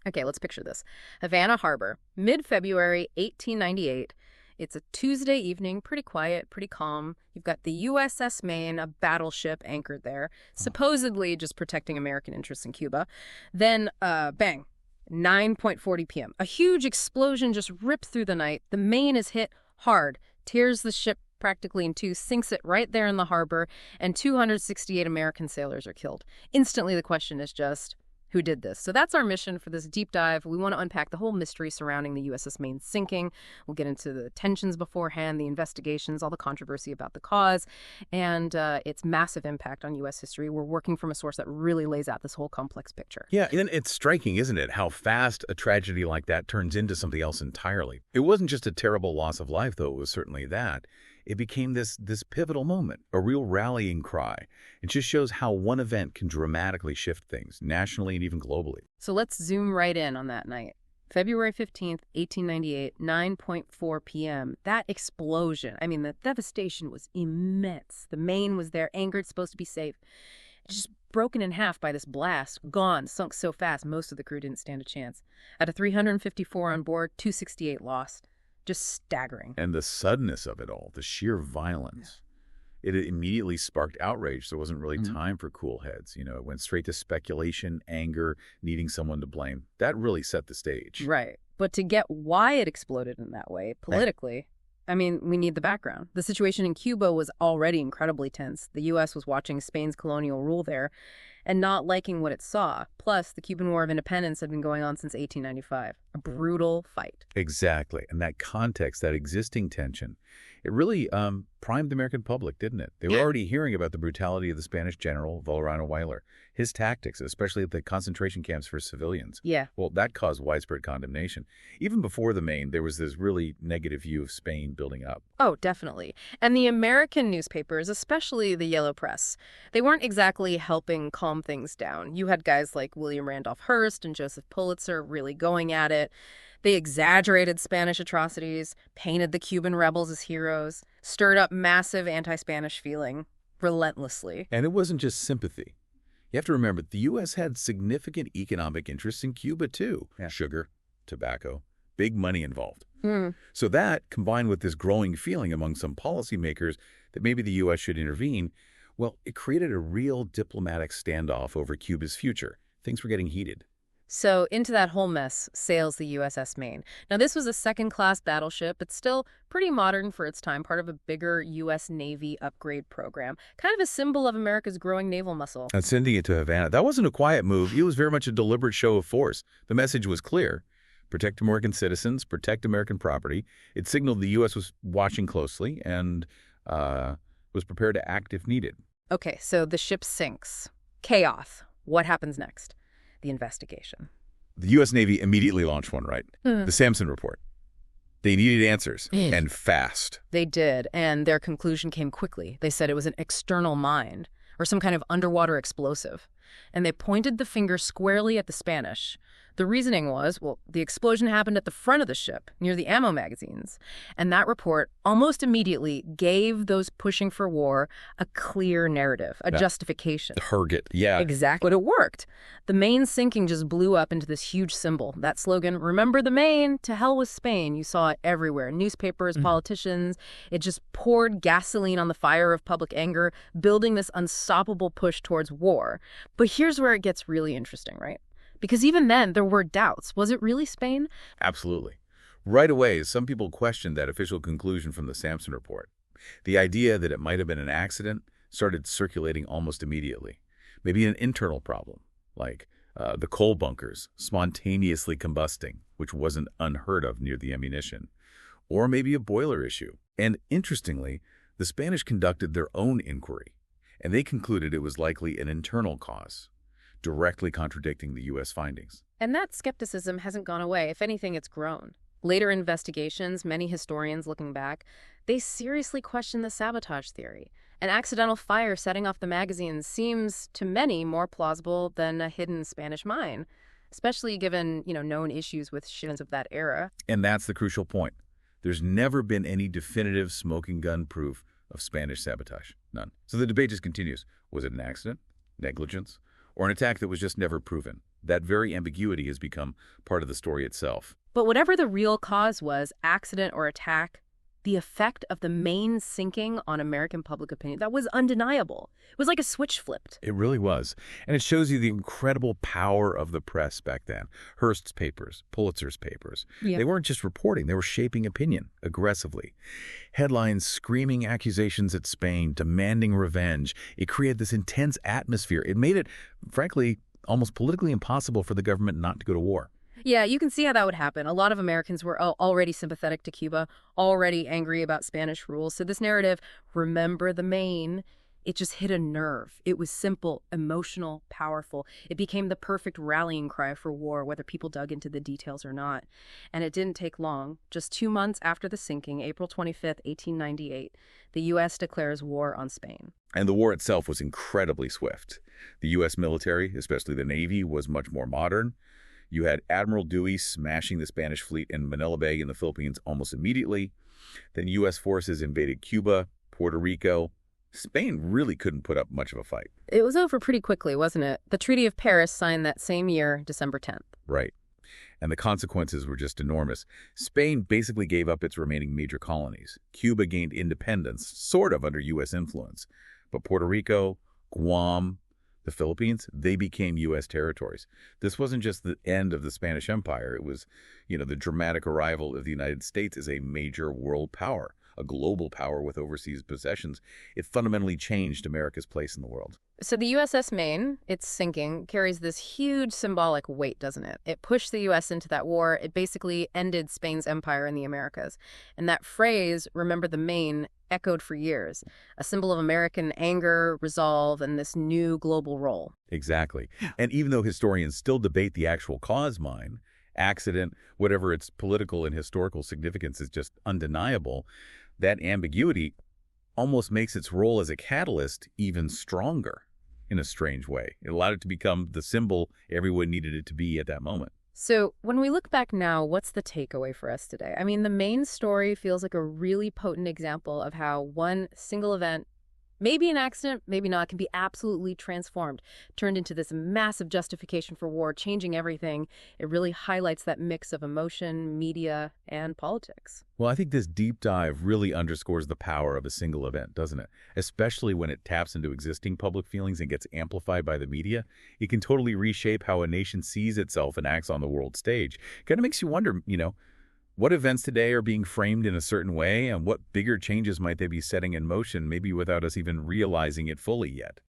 Okay, let's picture this. Havana Harbor, mid-February 1898. It's a Tuesday evening, pretty quiet, pretty calm. You've got the USS Maine, a battleship anchored there, supposedly just protecting American interests in Cuba. Then, bang, 9:40 p.m. A huge explosion just ripped through the night. The Maine is hit hard, tears the ship practically in two, sinks it right there in the harbor, and 268 American sailors are killed. Instantly, the question is just, who did this? So that's our mission for this deep dive. We want to unpack the whole mystery surrounding the USS Maine sinking. We'll get into the tensions beforehand, the investigations, all the controversy about the cause, and its massive impact on U.S. history. We're working from a source that really lays out this whole complex picture. Yeah, and it's striking, isn't it, how fast a tragedy like that turns into something else entirely. It wasn't just a terrible loss of life, though. It was certainly that. It became this pivotal moment, a real rallying cry. It just shows how one event can dramatically shift things, nationally and even globally. So let's zoom right in on that night. February 15th, 1898, 9:04 p.m. That explosion, I mean, the devastation was immense. The Maine was there, anchored, supposed to be safe. Just broken in half by this blast, gone, sunk so fast, most of the crew didn't stand a chance. Out of 354 on board, 268 lost. Just staggering. And the suddenness of it all, the sheer violence, it immediately sparked outrage. There wasn't really time for cool heads. You know, it went straight to speculation, anger, needing someone to blame. That really set the stage. Right. But to get why it exploded in that way, politically, I mean, we need the background. The situation in Cuba was already incredibly tense. The U.S. was watching Spain's colonial rule there and not liking what it saw. Plus, the Cuban War of Independence had been going on since 1895. A brutal fight. Exactly. And that context, that existing tension, it really primed the American public, didn't it? They were already hearing about the brutality of the Spanish general, Valeriano Weyler, his tactics, especially at the concentration camps for civilians. Yeah. Well, that caused widespread condemnation. Even before the Maine, there was this really negative view of Spain building up. Oh, definitely. And the American newspapers, especially the Yellow Press, they weren't exactly helping calm things down. You had guys like William Randolph Hearst and Joseph Pulitzer really going at it. They exaggerated Spanish atrocities, painted the Cuban rebels as heroes, stirred up massive anti-Spanish feeling relentlessly. And it wasn't just sympathy. You have to remember, the U.S. had significant economic interests in Cuba, too. Sugar, tobacco, big money involved. So that, combined with this growing feeling among some policymakers that maybe the U.S. should intervene, well, it created a real diplomatic standoff over Cuba's future. Things were getting heated. So into that whole mess sails the USS Maine. Now, this was a second-class battleship, but still pretty modern for its time, part of a bigger U.S. Navy upgrade program, kind of a symbol of America's growing naval muscle. And sending it to Havana, that wasn't a quiet move. It was very much a deliberate show of force. The message was clear. Protect American citizens, protect American property. It signaled the U.S. was watching closely and was prepared to act if needed. Okay, so the ship sinks. Chaos. What happens next? The investigation. The U.S. Navy immediately launched one, right? The Sampson Report. They needed answers, and fast. They did, and their conclusion came quickly. They said it was an external mine, or some kind of underwater explosive. And they pointed the finger squarely at the Spanish. The reasoning was, well, the explosion happened at the front of the ship, near the ammo magazines. And that report almost immediately gave those pushing for war a clear narrative, a justification. Target, yeah. Exactly. But it worked. The Maine sinking just blew up into this huge symbol. That slogan, remember the Maine, to hell with Spain, you saw it everywhere. Newspapers, politicians. It just poured gasoline on the fire of public anger, building this unstoppable push towards war. But here's where it gets really interesting, right? Because even then, there were doubts. Was it really Spain? Absolutely. Right away, some people questioned that official conclusion from the Sampson Report. The idea that it might have been an accident started circulating almost immediately. Maybe an internal problem, like the coal bunkers spontaneously combusting, which wasn't unheard of near the ammunition. Or maybe a boiler issue. And interestingly, the Spanish conducted their own inquiry, and they concluded it was likely an internal cause, directly contradicting the U.S. findings. And that skepticism hasn't gone away. If anything, it's grown. Later investigations, many historians looking back, they seriously question the sabotage theory. An accidental fire setting off the magazines seems, to many, more plausible than a hidden Spanish mine, especially given, known issues with ships of that era. And that's the crucial point. There's never been any definitive smoking gun proof of Spanish sabotage. None. So the debate just continues. Was it an accident? Negligence? Or an attack that was just never proven? That very ambiguity has become part of the story itself. But whatever the real cause was, accident or attack, the effect of the Maine sinking on American public opinion, that was undeniable. It was like a switch flipped. It really was. And it shows you the incredible power of the press back then. Hearst's papers, Pulitzer's papers. Yeah. They weren't just reporting, they were shaping opinion aggressively. Headlines screaming accusations at Spain, demanding revenge. It created this intense atmosphere. It made it, frankly, almost politically impossible for the government not to go to war. Yeah, you can see how that would happen. A lot of Americans were already sympathetic to Cuba, already angry about Spanish rule. So this narrative, remember the Maine, it just hit a nerve. It was simple, emotional, powerful. It became the perfect rallying cry for war, whether people dug into the details or not. And it didn't take long. Just 2 months after the sinking, April 25th, 1898, the U.S. declares war on Spain. And the war itself was incredibly swift. The U.S. military, especially the Navy, was much more modern. You had Admiral Dewey smashing the Spanish fleet in Manila Bay in the Philippines almost immediately. Then U.S. forces invaded Cuba, Puerto Rico. Spain really couldn't put up much of a fight. It was over pretty quickly, wasn't it? The Treaty of Paris signed that same year, December 10th. Right. And the consequences were just enormous. Spain basically gave up its remaining major colonies. Cuba gained independence, sort of under U.S. influence. But Puerto Rico, Guam, the Philippines, they became U.S. territories. This wasn't just the end of the Spanish Empire. It was, the dramatic arrival of the United States as a major world power, a global power with overseas possessions. It fundamentally changed America's place in the world. So the USS Maine, its sinking, carries this huge symbolic weight, doesn't it? It pushed the U.S. into that war. It basically ended Spain's empire in the Americas. And that phrase, remember the Maine, echoed for years, a symbol of American anger, resolve, and this new global role. Exactly. And even though historians still debate the actual cause mine, accident, whatever its political and historical significance is just undeniable, that ambiguity almost makes its role as a catalyst even stronger in a strange way. It allowed it to become the symbol everyone needed it to be at that moment. So when we look back now, what's the takeaway for us today? I mean, the Maine story feels like a really potent example of how one single event, maybe an accident, maybe not, can be absolutely transformed, turned into this massive justification for war, changing everything. It really highlights that mix of emotion, media, and politics. Well, I think this deep dive really underscores the power of a single event, doesn't it? Especially when it taps into existing public feelings and gets amplified by the media. It can totally reshape how a nation sees itself and acts on the world stage. Kind of makes you wonder, what events today are being framed in a certain way, and what bigger changes might they be setting in motion, maybe without us even realizing it fully yet?